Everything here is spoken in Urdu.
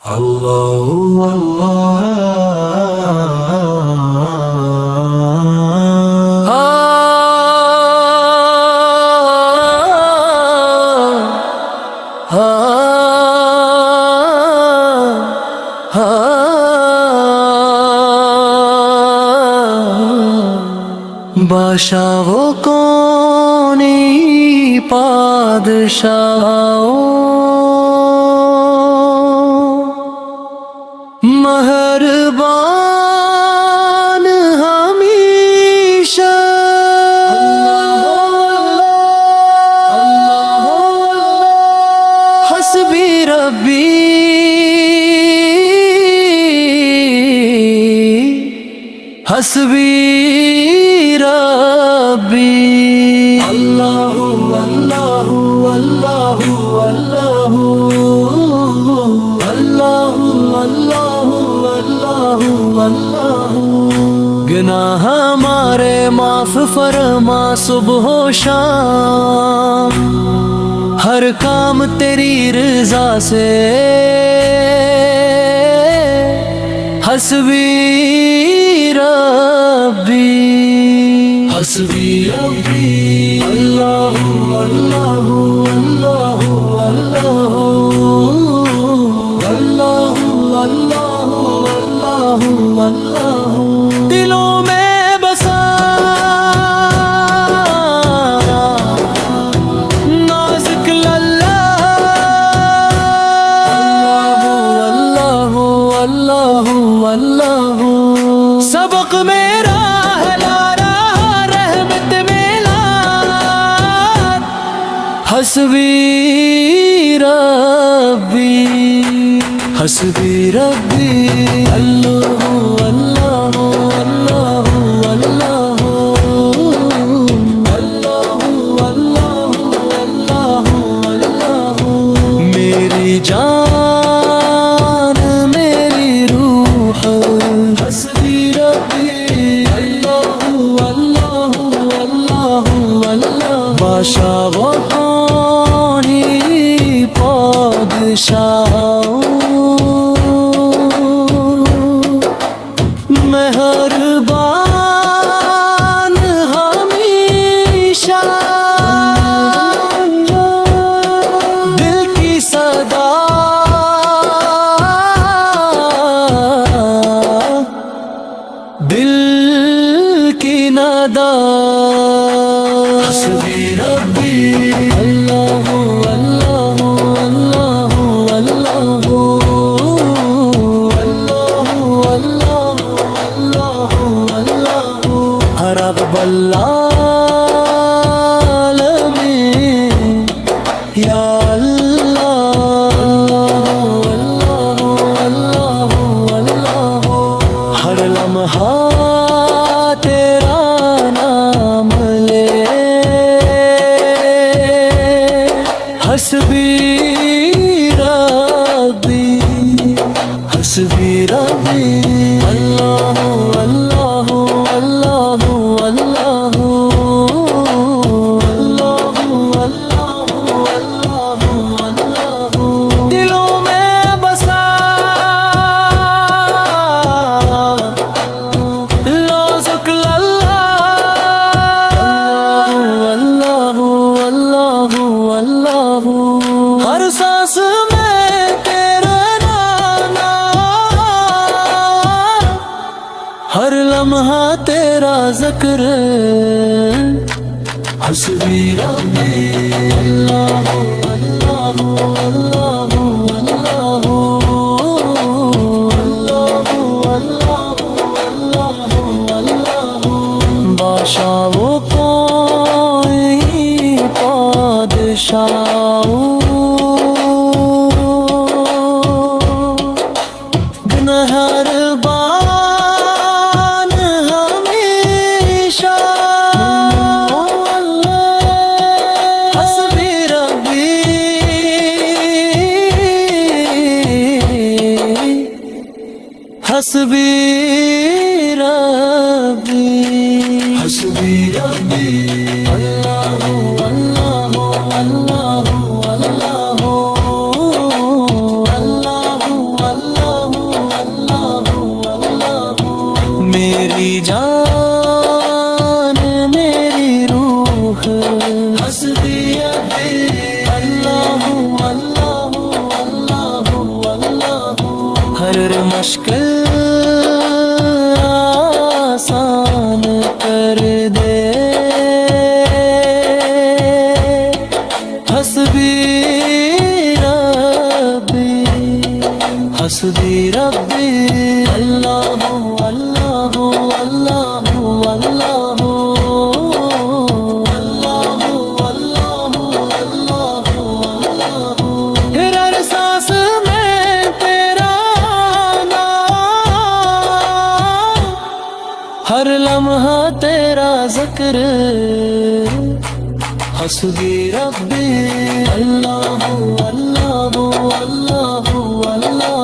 اللہ بادشاہ وہ کونی پادشاہ مہربان ہمیشہ حسبی ربی حسبی ربی اللہ اللہ اللہ اللہ اللہ اللہ اللہ گناہ ہمارے معاف فرما صبح و شام، ہر کام تیری رضا سے حسبی ربی حسبی ربی اللہ اللہ اللہ اللہ اللہ اللہ اللہ دلوں میں بسا نازک اللہ اللہ اللہ اللہ سبق میرا ہلارا رحمت میلا حسبی ربی حسبی ربی اللہ اللہ اللہ اللہ اللہ اللہ اللہ اللہ میری جان میری روح حسبی ربی اللہ اللہ اللہ اللہ بادشاہ وہ کونی پادشاہ مہربان ہمیشہ دل کی صدا دل کی ندا حسبی ربی اللہ اللہ اللہ اللہ رب العالمین یا اللہ اللہ اللہ اللہ ہر لمحہ تیرا نام لے حسبی ربی حسبی ربی اللہ اللہ اللہ اللہ اللہ اللہ اللہ دلوں میں بسا نازک اللہ اللہ اللہ اللہ ہر سانس میں تیرا نام، ہر لمحہ تیرا ذکر حسبی ربی اللہ اللہ اللہ اللہ اللہ اللہ بادشاہ وہ کوئی پادشاہ مہربان ہمیشہ حسبی ربی حسبی ربی حسبی ربی اللہ اللہ اللہ اللہ اللہ اللہ اللہ اللہ میری جان میری روح حسبی ربی اللہ اللہ اللہ اللہ ہر مشکل آسان کر دے حسبی ربی حسبی ربی اللہ اللہ اللہ اللہ ہر سانس میں تیرا نام ہر لمحہ تیرا ذکر حسبی ربی اللہ اللہ اللہ اللہ